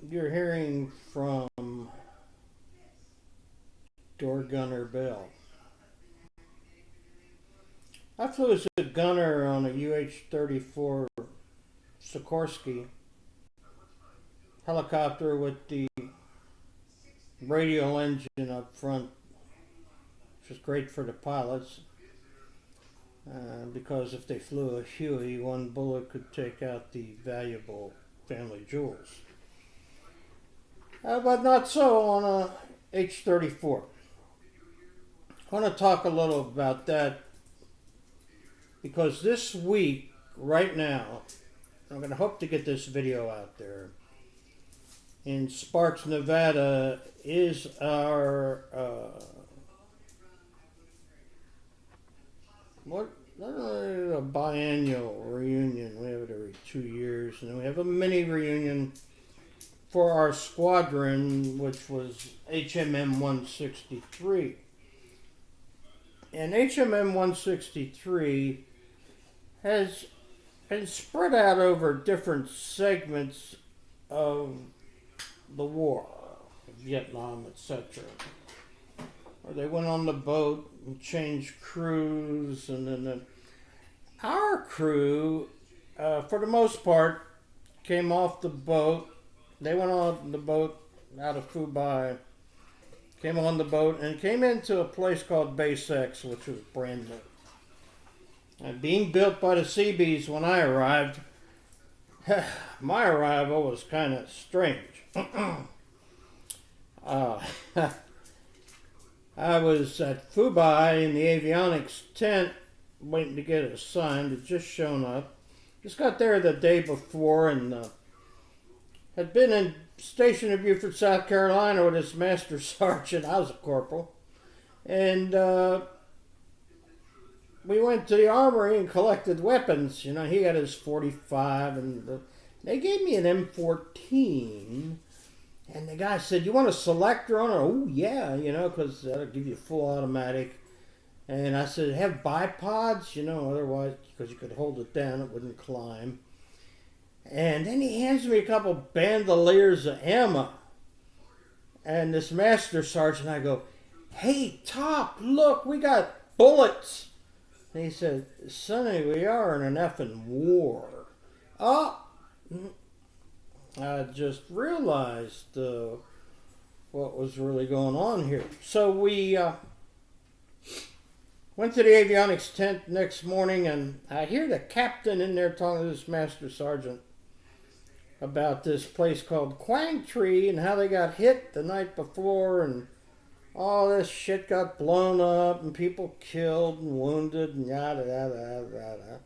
you're hearing from Door Gunner Bill. I flew as a gunner on a UH-34 Sikorsky helicopter with the radial engine up front, which was great for the pilots because if they flew a Huey, one bullet could take out the valuable family jewels. But not so on a H-34. I want to talk a little about that because this week, right now, I'm going to hope to get this video out there. In Sparks, Nevada, is our a biannual reunion. We have it every 2 years, and then we have a mini reunion for our squadron, which was HMM-163. And HMM-163 has been spread out over different segments of the war, Vietnam, etc. Or they went on the boat and changed crews, and then our crew, for the most part, came off the boat. They went on the boat out of Fubai, came on the boat, and came into a place called Base X, which was brand new. And being built by the Seabees when I arrived, my arrival was kind of strange. I was at Fubai in the avionics tent waiting to get assigned. Had just shown up. Just got there the day before and had been in stationed in Beaufort, South Carolina with his master sergeant. I was a corporal. And we went to the armory and collected weapons. You know, he got his 45 and they gave me an M14. And the guy said, "You want a selector on it?" "Oh, yeah, you know, because that'll give you full automatic." And I said, "Have bipods, you know, otherwise, because you could hold it down, it wouldn't climb." And then he hands me a couple bandoliers of ammo. And this master sergeant, I go, "Hey, Top, look, we got bullets." And he said, "Sonny, we are in an effing war." Oh, I just realized what was really going on here. So we went to the avionics tent next morning, and I hear the captain in there talking to this master sergeant about this place called Quang Tri and how they got hit the night before, and all this shit got blown up and people killed and wounded and yada yada yada yada.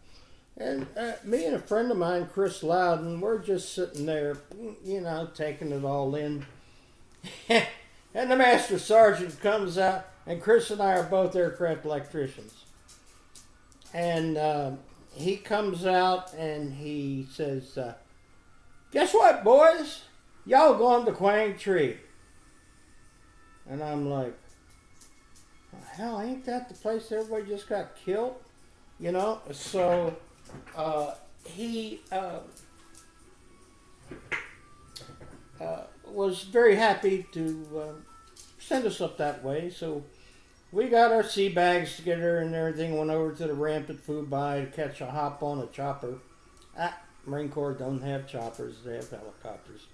And me and a friend of mine, Chris Loudon, we're just sitting there, you know, taking it all in. And the master sergeant comes out, and Chris and I are both aircraft electricians. And he comes out and he says, "Guess what, boys? Y'all going to Quang Tri." And I'm like, "Hell, ain't that the place everybody just got killed?" You know, so he was very happy to send us up that way. So we got our sea bags together and everything, went over to the ramp at Fubai to catch a hop on a chopper. Marine Corps don't have choppers, they have helicopters.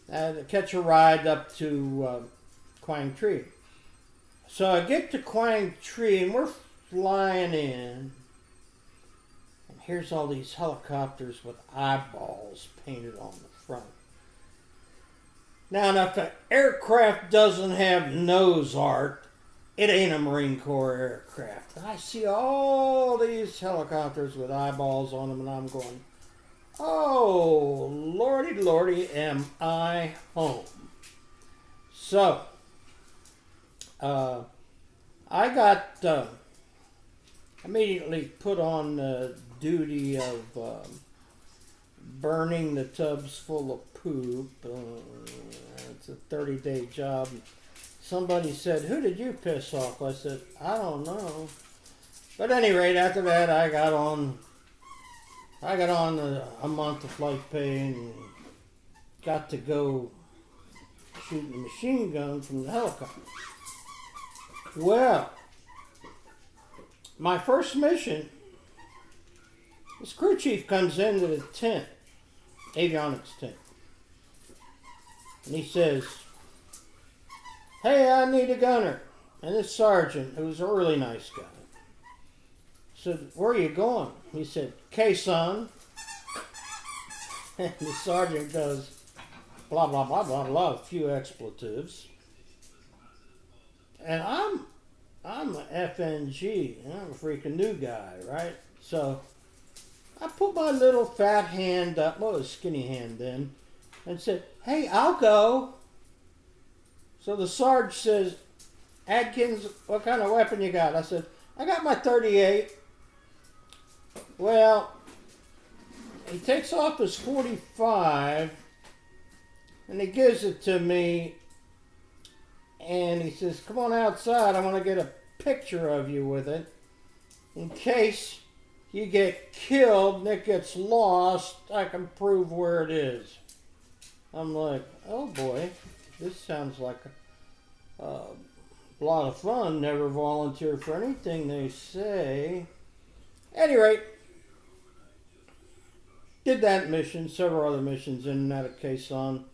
To catch a ride up to Quang Tri. So I get to Quang Tri and we're flying in. Here's all these helicopters with eyeballs painted on the front. Now, if an aircraft doesn't have nose art, it ain't a Marine Corps aircraft. And I see all these helicopters with eyeballs on them, and I'm going, "Oh, lordy, lordy, am I home." So, I got immediately put on duty of burning the tubs full of poop. It's a 30-day job. Somebody said, "Who did you piss off?" I said, "I don't know." But at any rate, after that, I got on a month of flight pay and got to go shooting a machine gun from the helicopter. Well, my first mission, this crew chief comes into the tent, avionics tent, and he says, "Hey, I need a gunner." And this sergeant, who was a really nice guy, said, "Where are you going?" He said, "Quezon." And the sergeant goes, blah, blah, blah, blah, blah, a few expletives. And I'm an FNG, and I'm a freaking new guy, right? So I put my little fat hand up, well, it was a skinny hand then, and said, "Hey, I'll go." So the Sarge says, "Adkins, what kind of weapon you got?" I said, "I got my 38. Well, he takes off his 45, and he gives it to me, and he says, "Come on outside, I want to get a picture of you with it, in case you get killed and it gets lost, I can prove where it is." I'm like, oh boy, this sounds like a lot of fun. Never volunteer for anything they say. At any rate, did that mission, several other missions in and out of Quezon.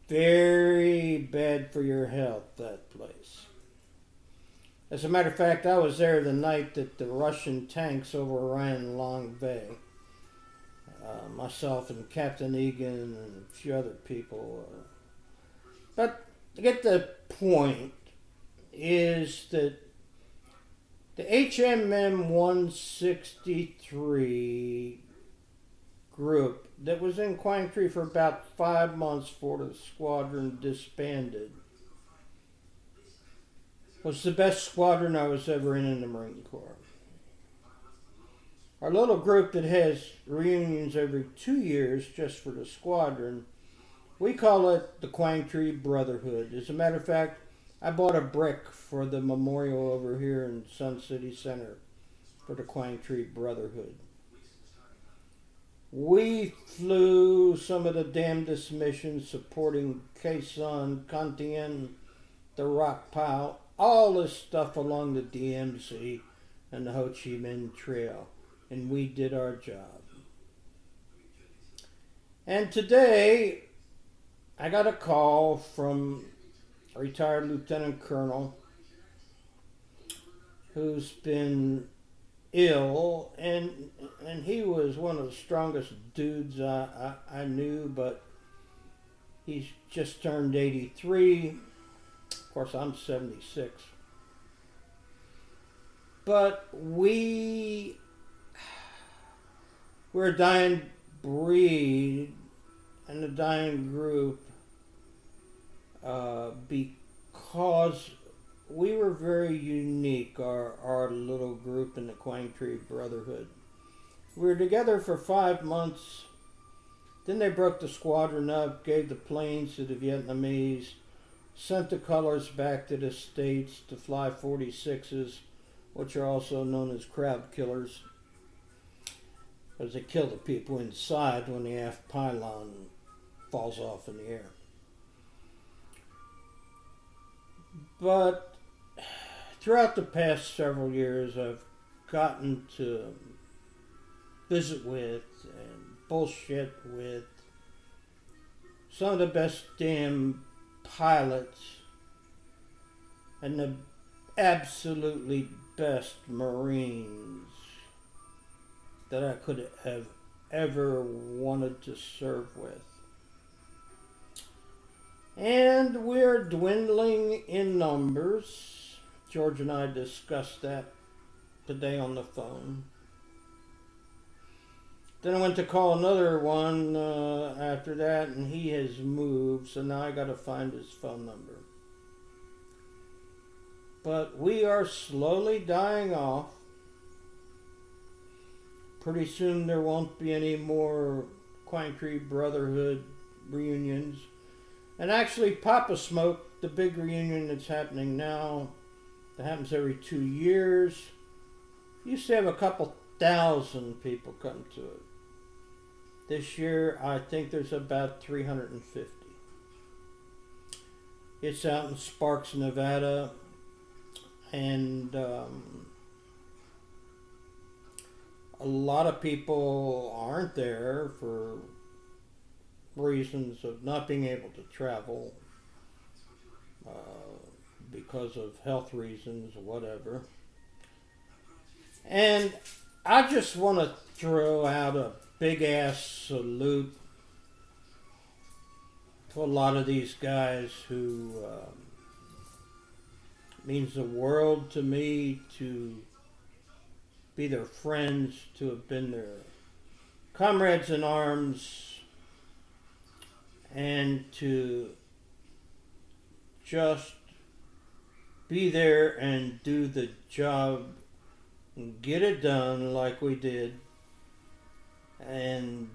Very bad for your health, that place. As a matter of fact, I was there the night that the Russian tanks overran Long Bay. Myself and Captain Egan and a few other people. But to get the point is that the HMM-163 group that was in Quang Tri for about 5 months before the squadron disbanded was the best squadron I was ever in the Marine Corps. Our little group that has reunions every 2 years just for the squadron, we call it the Quang Tri Brotherhood. As a matter of fact, I bought a brick for the memorial over here in Sun City Center for the Quang Tri Brotherhood. We flew some of the damnedest missions supporting Quezon, Cantien, the Rock Pile, all this stuff along the DMZ and the Ho Chi Minh Trail. And we did our job. And today, I got a call from a retired lieutenant colonel who's been ill, and he was one of the strongest dudes I knew, but he's just turned 83. Of course, I'm 76. But we're a dying breed and a dying group because we were very unique, our little group in the Quang Tri Brotherhood. We were together for 5 months. Then they broke the squadron up, gave the planes to the Vietnamese, sent the colors back to the States to fly 46s, which are also known as crowd killers, because they kill the people inside when the aft pylon falls off in the air. But throughout the past several years, I've gotten to visit with and bullshit with some of the best damn pilots and the absolutely best Marines that I could have ever wanted to serve with. And we're dwindling in numbers. George and I discussed that today on the phone. Then I went to call another one after that, and he has moved, so now I got to find his phone number. But we are slowly dying off. Pretty soon there won't be any more Quang Tri Brotherhood reunions. And actually, Papa Smoke, the big reunion that's happening now, that happens every 2 years, used to have a couple thousand people come to it. This year, I think there's about 350. It's out in Sparks, Nevada, and a lot of people aren't there for reasons of not being able to travel, because of health reasons or whatever. And I just want to throw out a big ass salute to a lot of these guys who means the world to me, to be their friends, to have been their comrades in arms, and to just be there and do the job and get it done like we did. And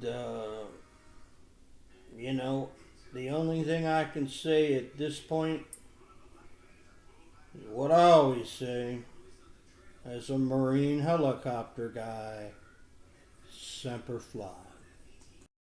you know, the only thing I can say at this point is what I always say as a Marine helicopter guy: Semper Fi.